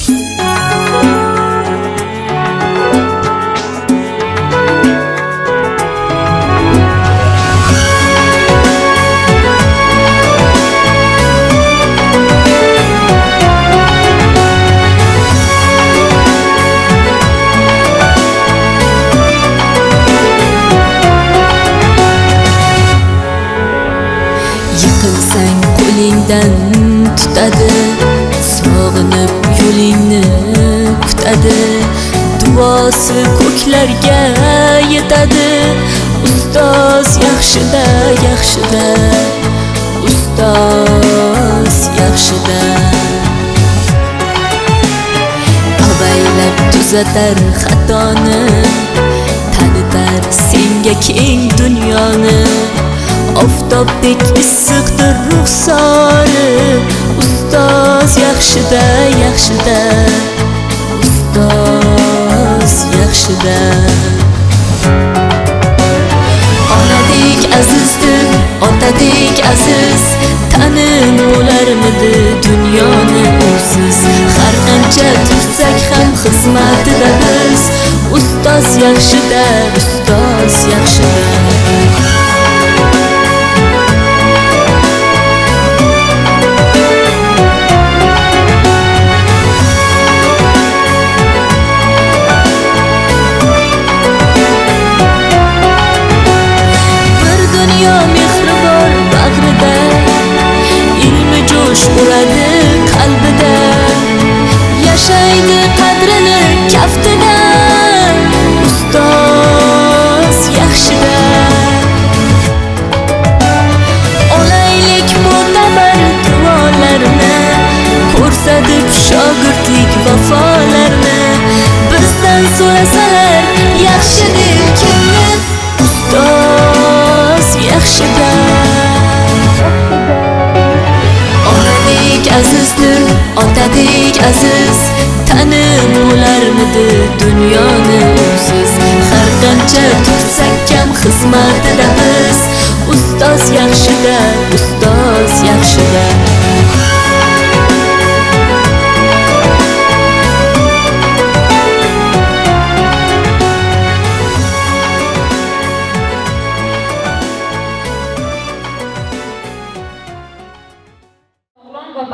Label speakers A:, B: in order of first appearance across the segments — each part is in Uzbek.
A: Yiqilsang qo'lingdan tutadi, sog'inib yo'lingni kutadi, duosi ko'klarga yetadi. Ustoz yaxshida, yaxshida, ustoz yaxshida. Avaylab tuzatar xatoni, tanitar senga keng dunyoni. Oftobdek issiqdir ruxsori, ustoz yaxshida, yaxshida, ustoz yaxshida. Onadek azizdir, otadek aziz, tanim bo'larmidi dunyoni usiz. Har qancha tursak ham xizmatida biz, ustoz yaxshida, ustoz yaxshida. Uradi qalbida, yashaydi qadrini kaftida, ustoz yaxshida. Olaylik mo'tabar duolarni, ko'rsatib shogirdlik vafolarni. Bizdan so'rasalar yaxshi deb kimni, ustoz yaxshida. Azizdir, otadek aziz, tanim bo'larmidi dunyoni usiz. Har qancha tursak kam xizmatida biz, ustoz yaxshida, ustoz yaxshida.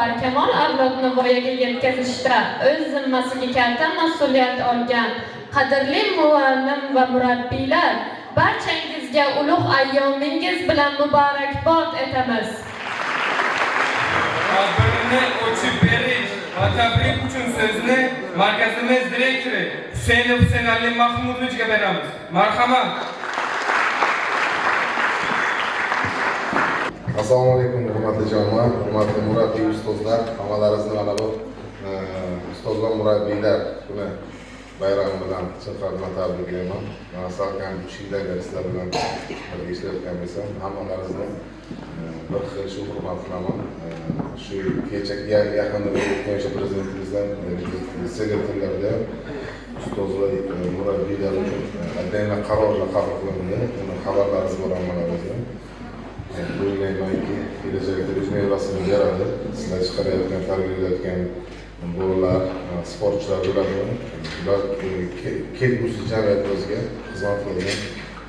B: Barkamol avlodni voyaga yetkazishda o'z zimmasiga katta mas'uliyat olgan qadrli muallim va murabbiylar, barchangizga ulug' ayyomingiz bilan muborakbod etamiz.
C: Tadbirini ochib berish va tabrik uchun so'zni markazimiz direktori Husayn Ali Mahmudovichga beramiz. Marhamat.
D: Assalomu alaykum, hurmatli jamoat, hurmatli murabbiy ustozlar, hammalaringizni mana bu ustozlar murabbiylar kuni bayrami bilan chin qalbdan tabriklayman. Mana salkam 3 yildan beri sizlar bilan birga ishlayotgan bo'lsam, hammalaringizni bir xil shu hurmat qilaman. Shu kechaga yaqinda o'tgan prezidentimizdan sekretarlarda ustoz va murabbiylar uchun atayinli qarorlar qabul qilindi. Uni xabarlaringiz bor hammalaringizga. O'ylaymanki, kelajakda o'z mevasini beradi. Sizlar chiqarayotgan, tarbiyalayotgan bolalar, sportchilar bo'ladimi? Ular kelgusi jamiyatimizga xizmat qiladigan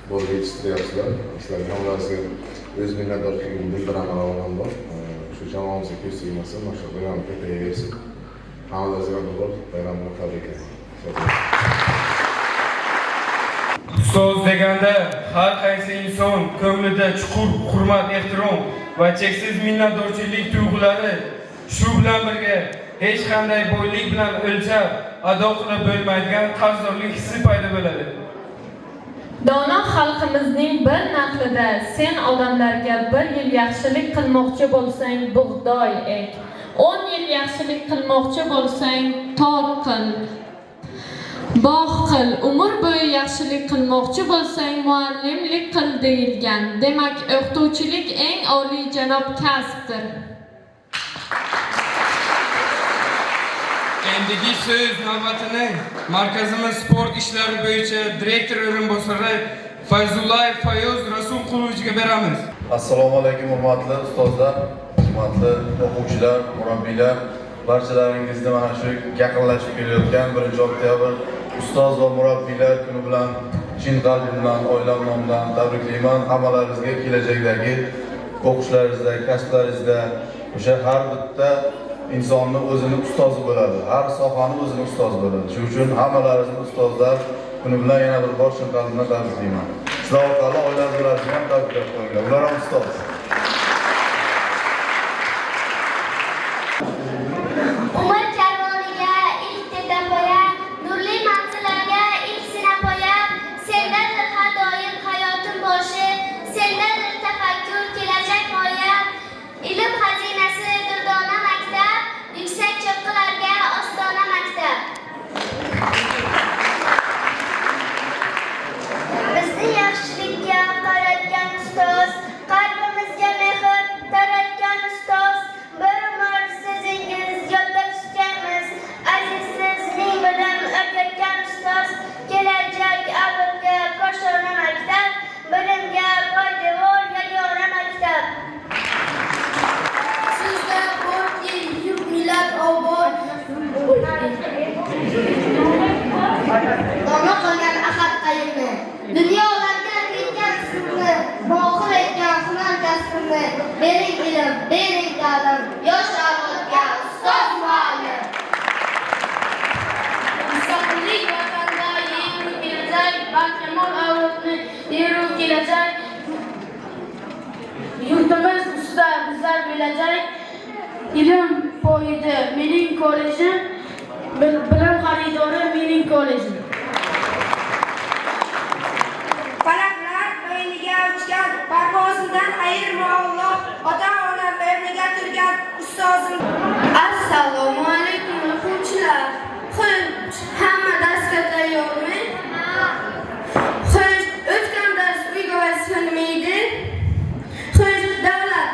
D: bolalar yetishtiryapsizlar. Sizlarga hammalaringizga o'z minnatdorchiligimni bildiraman avvalambor. Shu jamoamizga ko'z tegmasin, mashallah, ham ko'payaversin. Hammalaringizga avvalambor bayram bilan tabriklayman.
C: Ustoz deganda har qaysi inson ko'nglida chuqur hurmat, ehtirom va cheksiz minnatdorchilik tuyg'ulari, shu bilan birga hech qanday boylik bilan o'lchab ado qilib bo'lmaydigan qarzdorlik hissi paydo bo'ladi.
B: Dono xalqimizning bir naqlida sen odamlarga 1 yil yaxshilik qilmoqchi bo'lsang bug'doy ek, 10 yil yaxshilik qilmoqchi bo'lsang tog' qil, bog' qil, umr bo'yi yaxshilik qilmoqchi bo'lsang muallimlik qil deyilgan. Demak, o'qituvchilik eng oliy janob kasbdir.
C: Endigi so'z navbatini markazimiz sport ishlari bo'yicha direktor o'rinbosari Fayzullayev Fayoz Rasulqulovichga beramiz.
E: Assalomu alaykum, hurmatli ustozlar, hurmatli o'quvchilar, murabbiylar, barchalaringizni mana shu yaqinlashib kelayotgan 1-oktyabr ustoz va murabbiylar kuni bilan chin qalbim bilan, oilam nomidan tabriklayman. Hammalaringizga kelajakdagi o'qishlaringizda, kasblaringizda o'sha har bitta insonni o'zini ustozi bo'ladi. Har sohani o'zini ustozi bo'ladi. Shuning uchun hammalaringizni ustozlar kuni bilan yana bir bor chin qalbimdan tabriklayman. Sizlar orqali oilangizni ham tabriklab qo'yinglar. Ular ham ustoz.
F: Umr karvoniga ilk tetam qo'ya, nurli manzillarga ilk sinab qo'ya, sendadir har doim hayotim boshi, sendadir tafakkur kelajak g'oya, ilm xazinasi durdona maktab, yuksak cho'qqilarga ostona maktab. Bizni yaxshilikka qaratgan ustoz, qalbimizga mehr taratgan ustoz, bir umr sizingiz yodda tutganmiz, aziz sizning bilim o'rgatgan ustoz, kelajak avlodga koshona maktab, bilimga poydevor yagona maktab. Sizda borki yurt millat obod, dono qilgan ahad qayimni, dunyolarga ketgan ismni, mohir etgan hunar kasbini, bering ilm, bering ta'lim, yosh avlodga ustoz muallim. Mustaqillik vatanda yeru kelajak, barkamol avlodni yeru kelajak, yurtimiz ustida bizlar bo'lajak, ilm poyida mening kollejim, bilim xaridori mening kollejim.
G: Falaklar o'yiniga uchgan, parvozidan ayirma Alloh, ota-onam o'rniga turgan ustozim.
F: Assalomu alaykum o'quvchilar. Xo'sh, hamma darsga tayyormi? Xo'sh, o'tgan dars uyga vazifa nima edi? Xo'sh, davlat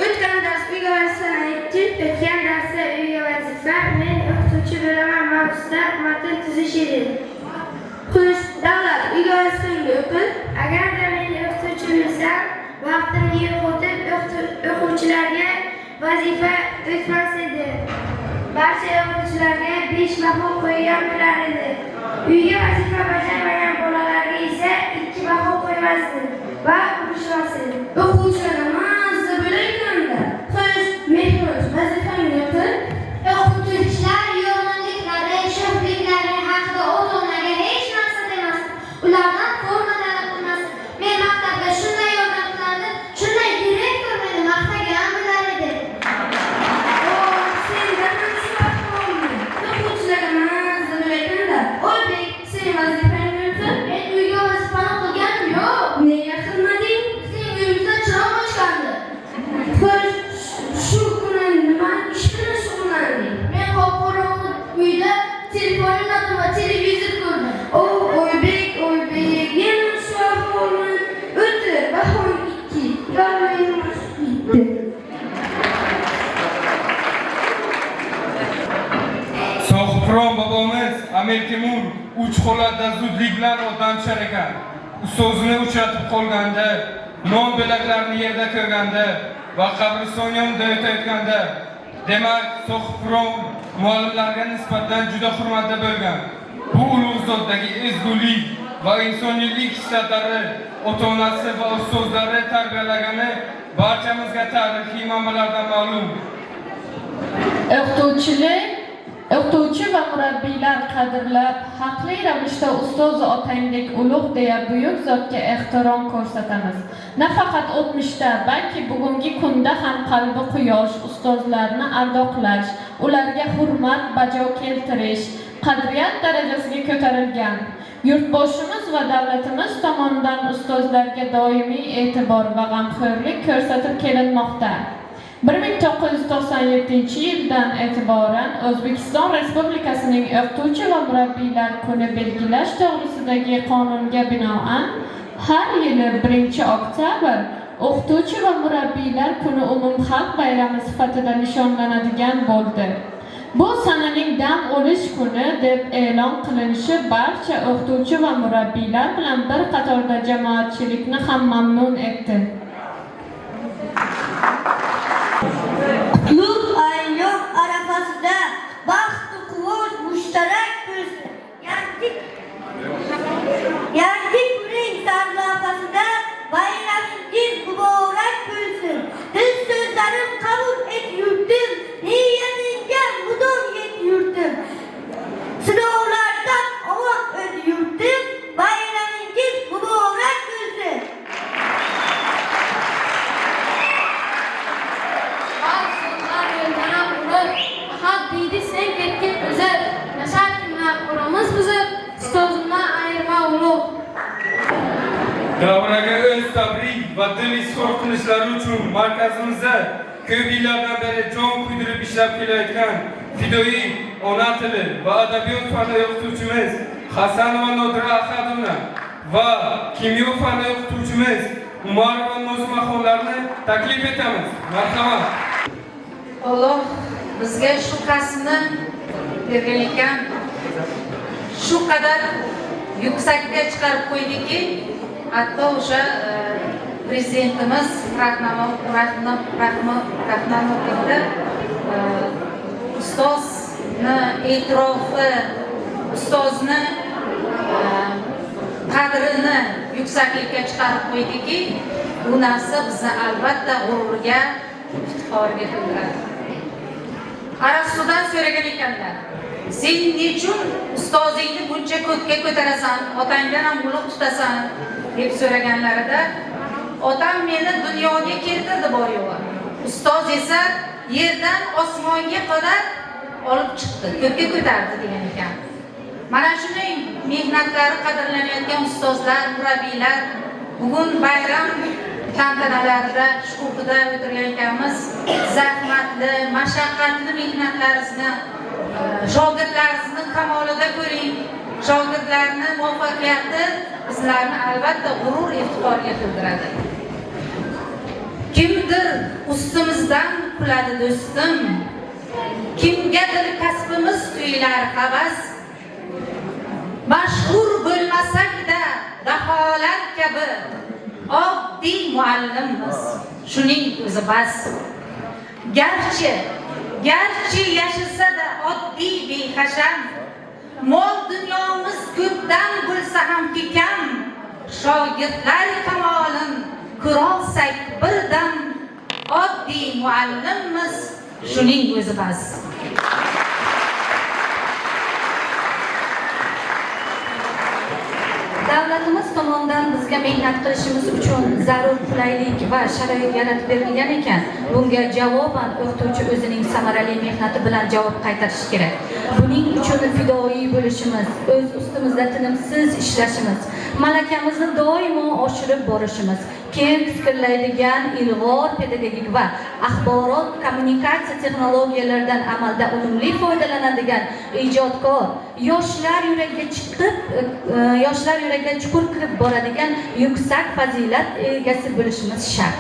F: o'tgan dars uyga vazifa aytdi. O'tgan darsda uyga vazifa men o'qituvchi bo'laman mavzusida matn tuzish edi. Xo'sh, davlat uyga vazifangni o'qi. Agarda men o'qituvchi bo'lsam, vaqtimni yo'qotib o'quvchilarga vazifa o'tmas edi. Barcha o'quvchilarga 5 baho qo'ygan bo'lar edi. Uyga vazifa bajarmagan bolalarga esa 2 baho qo'ymasdi va urishmas edi. O'quvchilar mazza bo'layotganda, xo'sh, mehmon vazifangni o'qi. O'qituvchilar yomonliklari, sho'xliklari haqida ota-onaga hech narsa demasdi. Ulardan forma talab qilmasdi. Men maktabda shunday yordam qilardim, shunday direktor meni maqtagan bo'lar edi. Oybek, sen vazifangni o'qi. Men uyga vazifani qilganim yo'q. Nega qilmading? Sen uyimizda chiroq o'chgandi. Xo'sh, shu kuni nima ish bilan shug'ullanding? Men qorong'u uyda telefonimdan va televizor ko'rdim. Oybek, yana shu ahvolni o'tir. Bahor 2. Yo'limiz bitti.
C: Sohibqiron bobomiz Amir Temur uch qo'llarda zudlik bilan otdan tushar ekan. Ustozini uchratib qolganda, non bo'laklarini yerda ko'rganda va qabriston yonida o'tayotganda, demak, sohibqiron muallimlarga nisbatan juda hurmatli bo'lgan. Bu ulug' zotdagi ezgulik va insoniylik hislatlari ota-onasi va ustozlari tarbiyalagani barchamizga tarixiy manbalardan ma'lum.
B: O'qituvchi va murabbiylar qadrlab, haqli ravishda ustoz otangdek ulug' deya buyuk zotga ehtirom ko'rsatamiz. Nafaqat o'tmishda, balki bugungi kunda ham qalbi quyosh ustozlarni ardoqlash, ularga hurmat bajo keltirish, qadriyat darajasiga ko'tarilgan. Yurtboshimiz va davlatimiz tomonidan ustozlarga doimiy e'tibor va g'amxo'rlik ko'rsatib kelinmoqda. 1997-yildan e'tiboran O'zbekiston Respublikasining o'qituvchi va murabbiylar kuni belgilash to'g'risidagi qonunga binoan har yili 1-oktyabr o'qituvchi va murabbiylar kuni umumxalq bayrami sifatida nishonlanadigan bo'ldi. Bu sananing dam olish kuni deb e'lon qilinishi barcha o'qituvchi va murabbiylar bilan bir qatorda jamoatchilikni ham mamnun etdi.
G: Qutlug' ayyom arafasida
F: deydi sen ketken güzel. Yaşartma buramız buzib, ustozimdan ayırma ulug'.
C: Davraga o'z tabrik va dil izhor qilishlari uchun markazimizda ko'p yillardan beri jon kuydirib ishlab kelayotgan fidoyi ona tili va adabiyot fani o'qituvchimiz Hasanova Nodira Ahadovna va kimyo fani o'qituvchimiz Umarova Nozmaxonlarni taklif etamiz. Marhamat.
H: Alloh bizga shu kasbni bergan ekan, shu qadar yuksakka chiqarib qo'ydiki, hatto o'sha prezidentimiz Rahmonovda ustozni e'tirofi, ustozni qadrini yuksaklikka chiqarib qo'ydiki, bu narsa bizni albatta g'ururga, iftixorga to'ldiradi. Arastudan so'ragan ekanlar, sen nechun ustozingni buncha ko'kka ko'tarasan, otangdan ham ulug' tutasan deb so'raganlarida, otam meni dunyoga keltirdi bor yo'g'i. Ustoz esa yerdan osmonga qadar olib chiqdi, ko'kka ko'tardi degan ekan. Mana shunday mehnatlari qadrlanayotgan ustozlar, murabbiylar bugun bayram tantanalarida shukuhida o'tirgan ekanmiz. Zahmatli, mashaqqatli mehnatlaringizni, shogirdlaringizni kamolida ko'ring. Shogirdlarning muvaffaqiyati bizlarni albatta g'urur, iftixorga to'ldiradi. Kimdir ustimizdan kuladi do'stim, kimgadir kasbimiz tuyular havas. Mashhur bo'lmasak-da daholar kabi oddiy muallimmiz, shuning o'zi bas. Garchi yashasa-da oddiy behasham, mol dunyomiz ko'pdan bo'lsa ham kam, shogirdlar kamolin ko'rolsak birdam, oddiy muallimmiz, shuning o'zi bas.
I: Davlatimiz tomonidan bizga mehnat qilishimiz uchun zarur qulaylik va sharoit yaratib berilgan ekan, bunga javoban o'qituvchi o'zining samarali mehnati bilan javob qaytarishi kerak. Buning uchun fidoyi bo'lishimiz, o'z ustimizda tinimsiz ishlashimiz, malakamizni doimo oshirib borishimiz, keng fikrlaydigan, ilg'or pedagogik va axborot kommunikatsiya texnologiyalaridan amalda unumli foydalanadigan ijodkor, yoshlar yuragiga chuqur kirib boradigan yuksak fazilat egasi bo'lishimiz shart.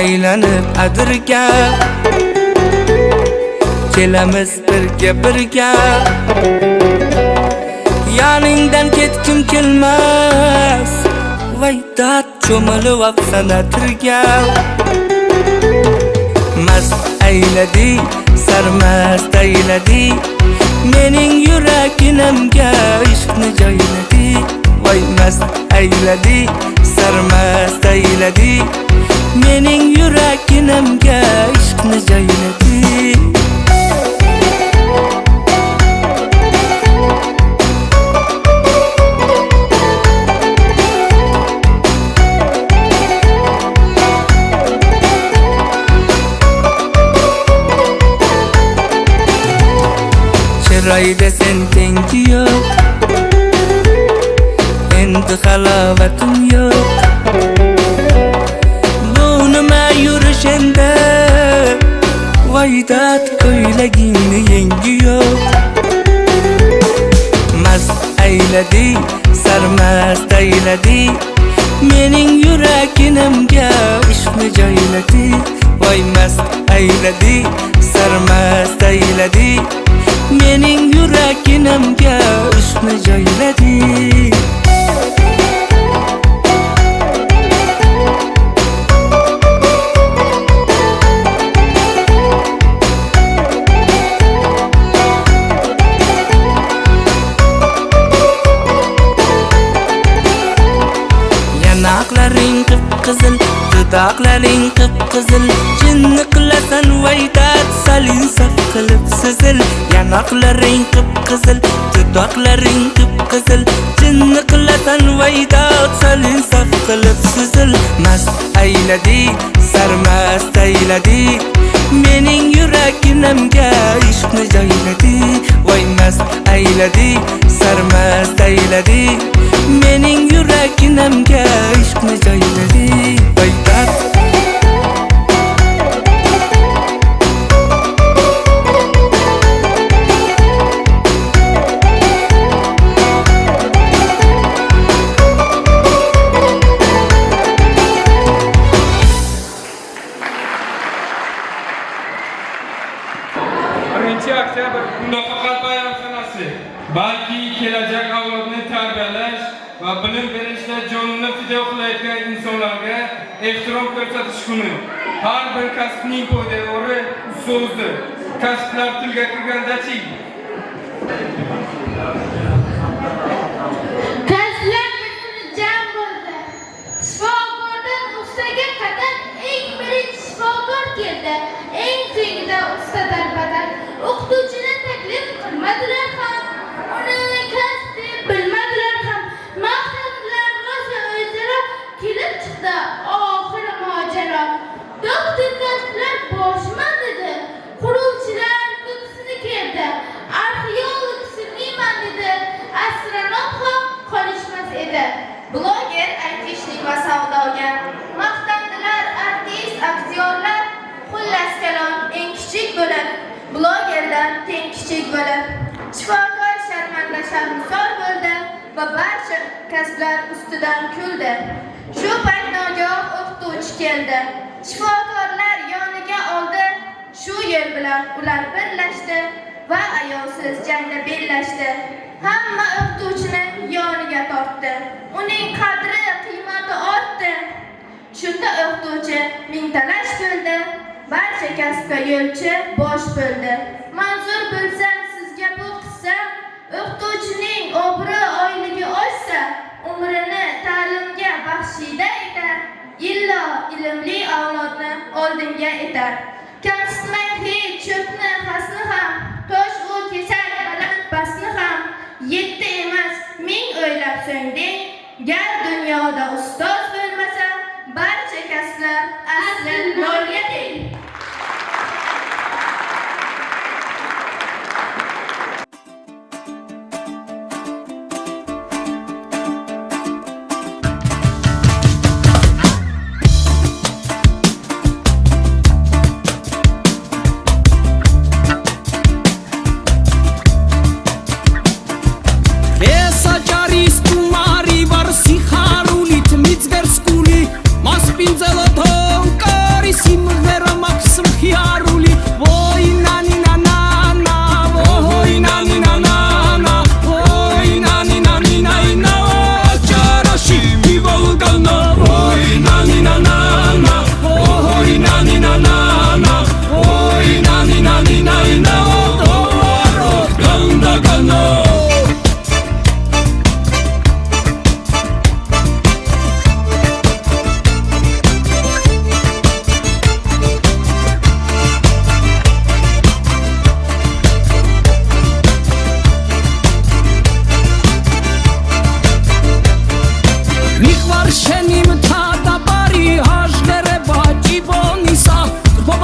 J: aylanib adirga, kelamiz birga yoningdan ketkim kelmas, voy dard cho'milib afsona tirga. Mast ayladi, sarmast ayladi, mening yuraginimga ishqni joyladi. Voy mast ayladi, sarmast ayladi, mening yuraginimga ishqni joyladi. Chiroyda sen tengi yo'q, endi halovatim yo'q. Bu nima yurish endi, voy dard ko'ylagingni yengi yo'q. Mast ayladi, sarmast ayladi, mening yuraginimga ishqni joyladi. Voy mast ayladi, sarmast ayladi, mening yuraginimga ishqni joyladi. Yanaqlaring qip-qizil, dudoqlaring qip-qizil, jinni qilasan voy dard salin saf qilib sizil. Yanaqlaring qip-qizil, dudoqlaring qip-qizil, jinni qilasan voy dard salin saf qilib sizil. Mast ayladi, sarmast ayladi, mening yuraginimga ishqni joyladi. Voy mast ayladi, sarmast ayladi, mening yuraginimga ishqni joyladi. Voy dard
C: oktyabr nafaqat bayram sanasi, balki kelajak avlodni tarbiyalash va bilim berishda jonini fido qilayotgan insonlarga ehtirom ko'rsatish kuni. Har bir kasbning poydevori so'zdir. Kasblar tilga kirganda-chi,
F: Kasblar bir kuni jam bo'ldi. Shifokordan ustaga qadar eng birinchi shifokor keldi. Eng so'nggida usta darbadan. O'qituvchini taklif qilmadilar ham, uni kasb deb bilmadilar ham. Maqtadilar rosa o'zaro kelib chiqdi oxiri mojaro. Doktor kasblar boshman dedi. Quruvchilar ko'ksini keldi. Arxeolog sirliman dedi. Astronom ham qolishmas edi. Bloger, aytishlik va savdogar. Maqtadilar artist, aktyorlar. Xullas kalom eng kichik bo'lib, blogerdan teng kichik bo'lib. Shifokor sharmanda sharmisor bo'ldi va barcha kasblar ustidan kuldi. Shu payt nogoh o'qituvchi keldi. Shifokorlar yoniga oldi. Shu yo'l bilan ular birlashdi va ayovsiz jangda bellashdi. Hamma o'qituvchini yoniga tortdi. Uning qadri, qiymati ortdi. Shunda o'qituvchi mingtalash bo'ldi. Barcha kasbga yo'lchi bosh bo'ldi. Manzur bo'lsa sizga bu qissa, o'qituvchining obro' oyligi oshsa, umrini ta'limga baxshida etar. Illo ilmli avlodni oldinga etar. Kamsitmang hech cho'pni xasni ham, tosh u kesak baland pastni ham. 7 emas 1000 o'ylab so'ngding. Gar dunyoda ustoz bo'lmasa, barcha kasblar asli nolga teng.
K: Esa charis tu mari var si harulit mitz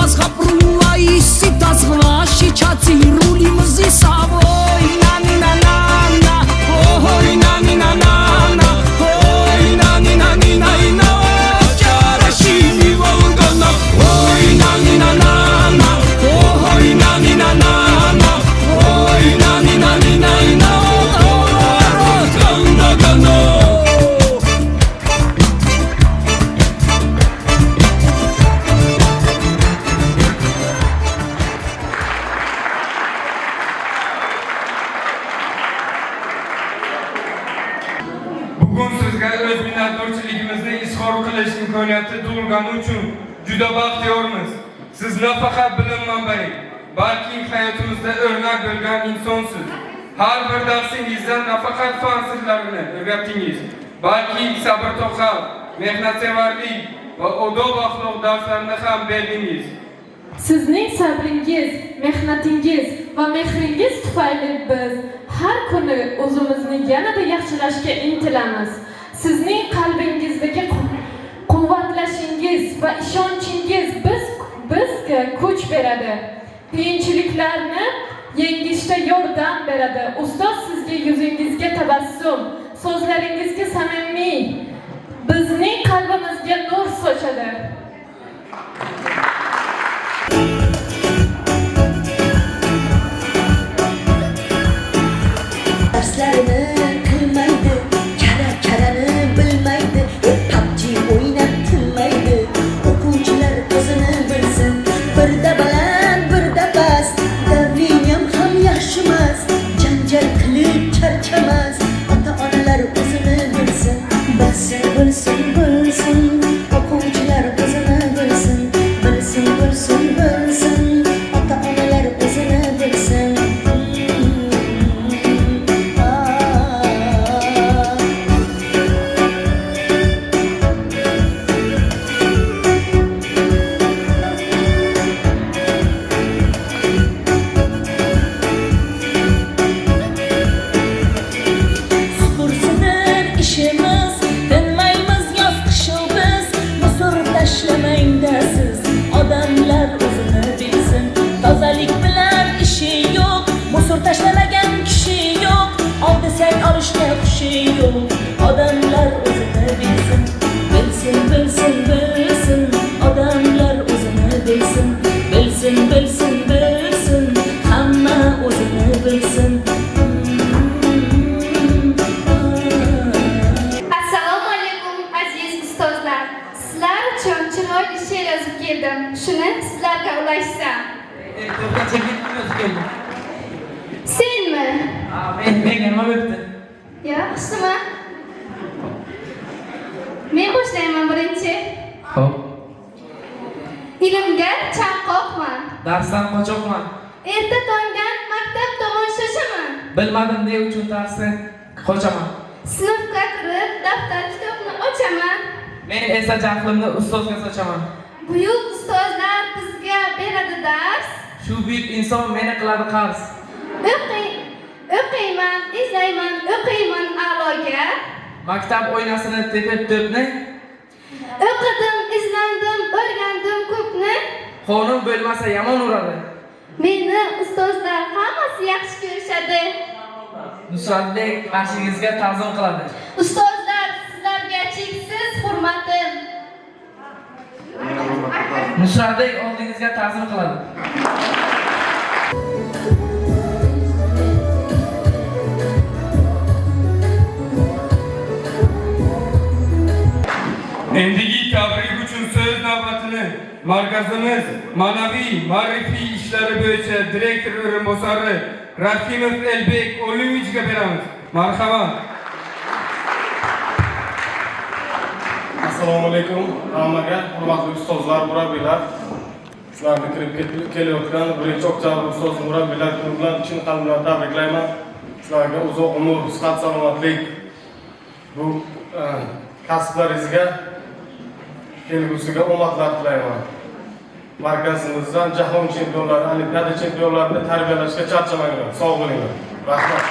K: вас хапрула и си тазгла шичати рулимыз и савой нани на на ой нани на на ой нани нани на чараши волгана ой нани на на ой нани на на ой нани нани на
C: Bugun sizga o'z minnatdorchiligimizni izhor qilish imkoniyati tug'ilgani uchun juda baxtiyormiz. Siz nafaqat bilim manbai, balki hayotimizda o'rnak bo'lgan insonsiz. Har bir darsingizdan nafaqat fan sirlarini o'rgatdingiz, balki sabr toqat, mehnatsevarlik va odob axloq darslarini ham berdingiz.
B: Sizning sabringiz, mehnatingiz va mehringiz tufayli biz har kuni o'zimizni yanada yaxshilashga intilamiz. Sizning qalbingizdagi quvvatlashingiz va ishonchingiz bizga kuch beradi. Qiyinchiliklarni yengishda yordam beradi. Ustoz sizga yuzingizga tabassum, so'zlaringizga samimiy, bizning qalbimizga nur sochadi.
A: Derslerini kılmaydı, karani bilmaydi, PUBG o'ynab tilmaydi. O'quvchilar o'zini bilsin, birda baland, birda past, davriyam ham yaxshimas, janjal qilib charchamas. Ota-onalar o'zini bilsin, bilsin, o'quvchilar o'zini bilsin, ota-onalar o'zini bilsin. Odamlar o'zini bilsin, tozalik bilan ishi yo'q, musor tashlamagan kishi yo'q, ol desak olishga xushi yo'q. Odamlar o'zini bilsin, odamlar o'zini bilsin, hamma o'zini bilsin.
F: Assalomu alaykum aziz ustozlar. Sizlar uchun chiroyli she'r yozib keldim. Shuni sizlarga ulashsam. Senmi?
J: Men nima bo'pti?
F: Yaxshimi? Men boshlayman birinchi.
J: Xo'p.
F: Ilmga chanqoqman.
J: Darsdan qochoqman.
F: Erta tongdan maktab tomon shoshaman.
J: Bilmadim ne uchun darsdan qochaman.
F: Sinfga kirib, daftar kitobni ochaman.
J: Men esa jahlimni ustozga sochaman.
F: Buyuk ustozlar bizga beradi dars.
J: Shu buyuk inson meni qiladi qarz.
F: O'qiyman, o'qiyman a'loga.
J: Maktab oynasini tepib to'pni.
F: O'qidim, izlandim, o'rgandim ko'pni.
J: Qonun bo'lmasa yomon uradi.
F: Meni ustozlar hammasi yaxshi ko'rishadi.
J: Nusratbek qarshingizga ta'zim qiladi.
F: Ustozlar, sizlarga cheksiz hurmatim.
J: Nusratbek oldingizga ta'zim qiladi.
C: Endigi tabrik uchun so'z navbatini markazimiz ma'naviy-ma'rifiy ishlari bo'yicha direktor o'rinbosari Rahimov Elbek Olivichga beramiz. Marhamat.
L: Assalomu alaykum. Hammaga hurmatli ustozlar, murabbiylar. Sizlarni kirib kelayotgan 1-oktyabr ustoz murabbiylar kuni bilan chin qalbimdan tabriklayman. Sizlarga uzoq umr, sihat, salomatlik bu kasblaringizga kelgusiga omadlar tilayman. Markazimizdan jahon chempionlari, olimpiada chempionlarini tarbiyalashga charchamanglar. Sog' bo'linglar. Rahmat.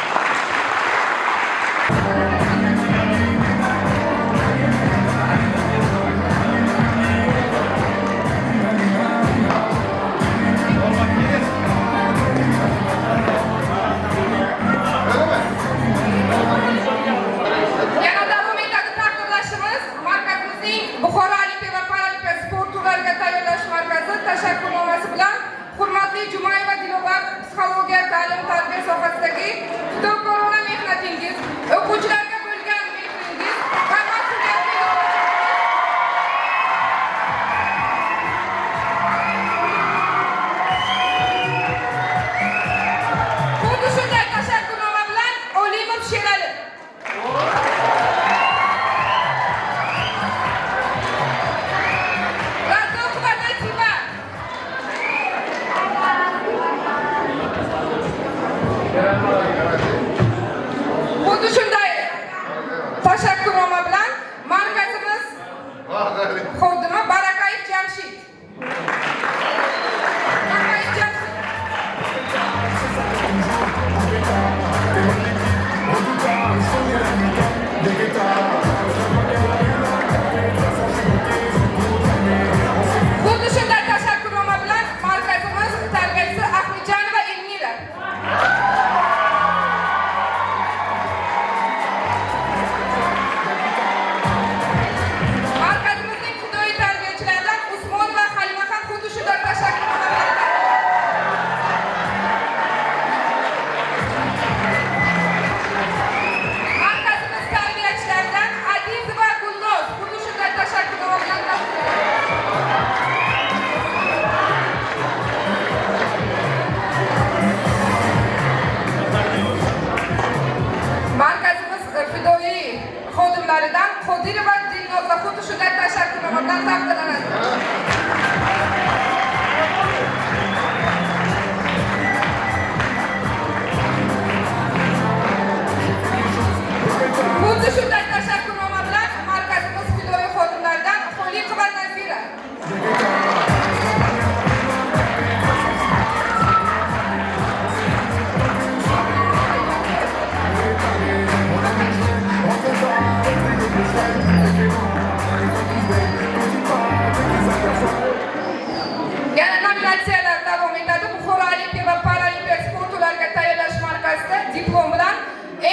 M: nominatsiyalar davom etadi. Buxoro Olimpiya va Paralimpiya sport ularga tayyorlash markazida diplom bilan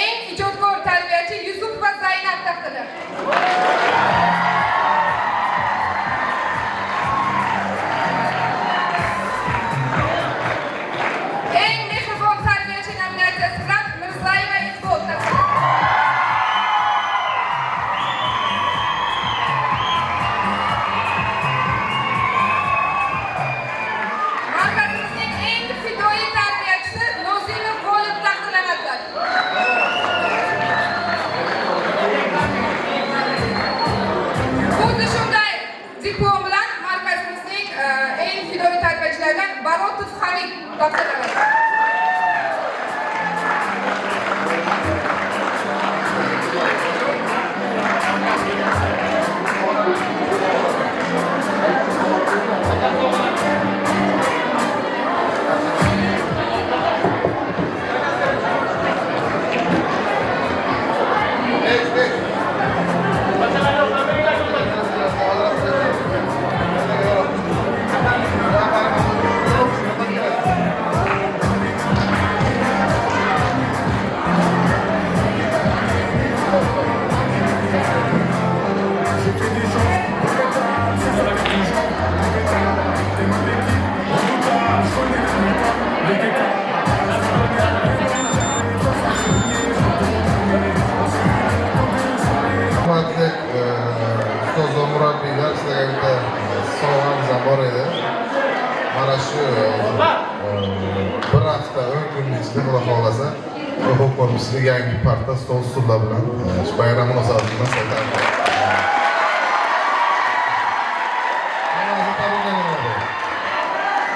M: eng ijodkor tarbiyachi Yusuf va Zaynab taqdirlandi. Eng mehribon tarbiyachi nominatsiyasi bilan Mirzayeva Iqbol taqdirlandi. Markazimizning eng fidoyi tarbiyachisi Nozimov G'olib taqdirlanadilar. Xuddi shunday diplom bilan markazimizning eng fidoyi tarbiyachilaridan Barotov Hamid taqdirlanadi.
D: Hurmatli ustoz va murabbiylar, sizlarga bitta sovg'amiz ham bor edi. Mana shu bir hafta 10 kun ichida Xudo xolasa o'qib ko'rishni yangi parta, stol, stullar bilan shu bayram munosabati bilan sotamiz.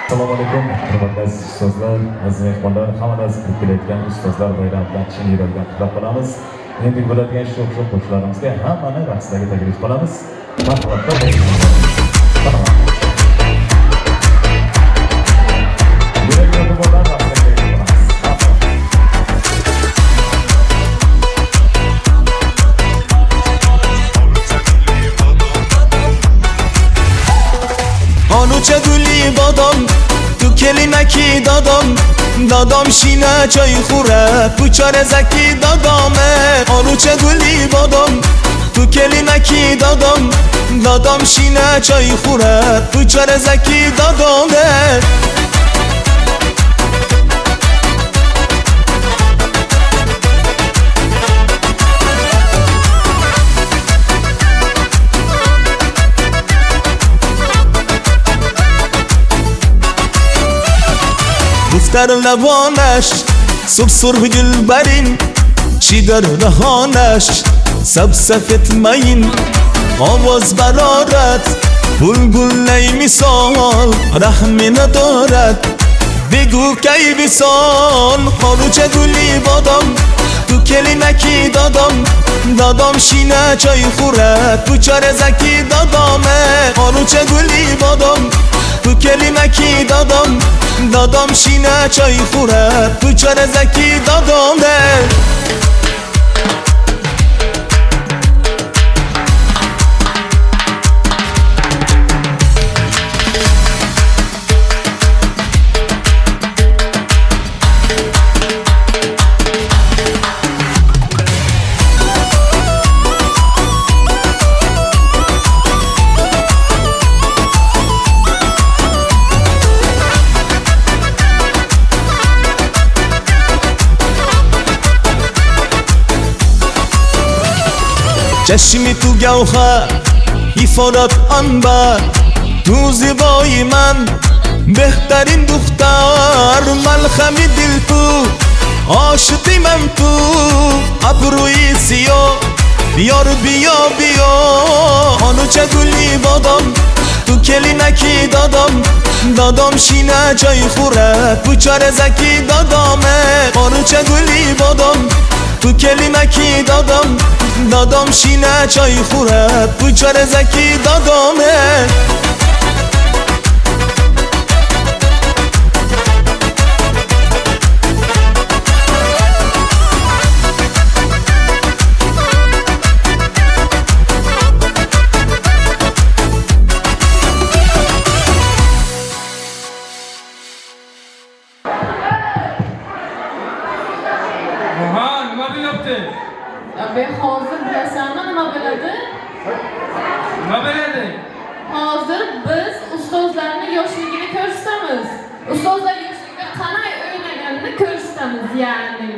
N: Assalomu alaykum, hurmatli aziz ustozlar, aziz mehmonlar, hammangiz kirib kelayotgan ustozlar bayrami bilan chin yurakdan qutlab qolamiz. Endi bo'ladigan shu o'xshab qo'shiqlarimizga hammani raqslarga taklif qilamiz. Marhamat bo'ling.
K: آنوچه گلی بادام تو کلینکی دادام دادام شینه چای خوره پوچار زکی دادامه آنوچه گلی بادام تو کلینکی دادام دادام شینه چای خوره پوچار زکی دادامه در لبانش صبح سرخ گل برین چی در رهانش سب سفت مین آواز برارد بلبل نی مثال رحمی ندارد بگو کی بسال خاروچه گلی بادم تو کلینکی دادم دادم شینه چای خورد تو چار زکی دادامه خاروچه گلی بادم تو کلینکی دادم دادم شینه چای خورد تو چار زکی دادامه چشمی تو گوهر ایفادات انبر تو زیبایی من بهترین دختر ملخمی دل تو عاشقی من تو ابروی سیاه بیار بیا بیا آنوچه گلی بادم تو کلینکی دادم دادم شینه چای خورد پوچار زکی دادامه آنوچه گلی بادم تو کلینکی دادم دادم شینه چای خورد پوچار زکی دادامه
C: bo'pti?
B: Ben hozir bilasanmi nima bo'ladi?
C: Nima bo'ladi?
B: Hozir biz ustozlarning yoshligini ko'rsatamiz. Ustozlar yoshligida qanday o'ynaganini ko'rsatamiz, ya'ni.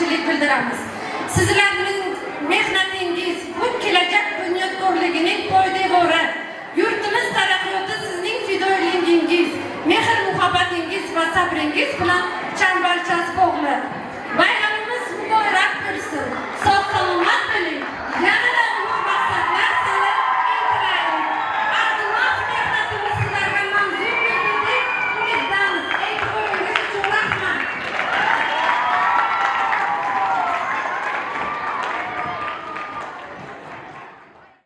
H: minnatdorchilik bildiramiz. Sizlarning mehnatingiz bu kelajak bunyodkorligining poydevori. Yurtimiz taraqqiyoti sizning fidoyilingiz, mehr muhabbatingiz va sabringiz bilan chambarchas bog'liq. Bayramimiz muborak bo'lsin.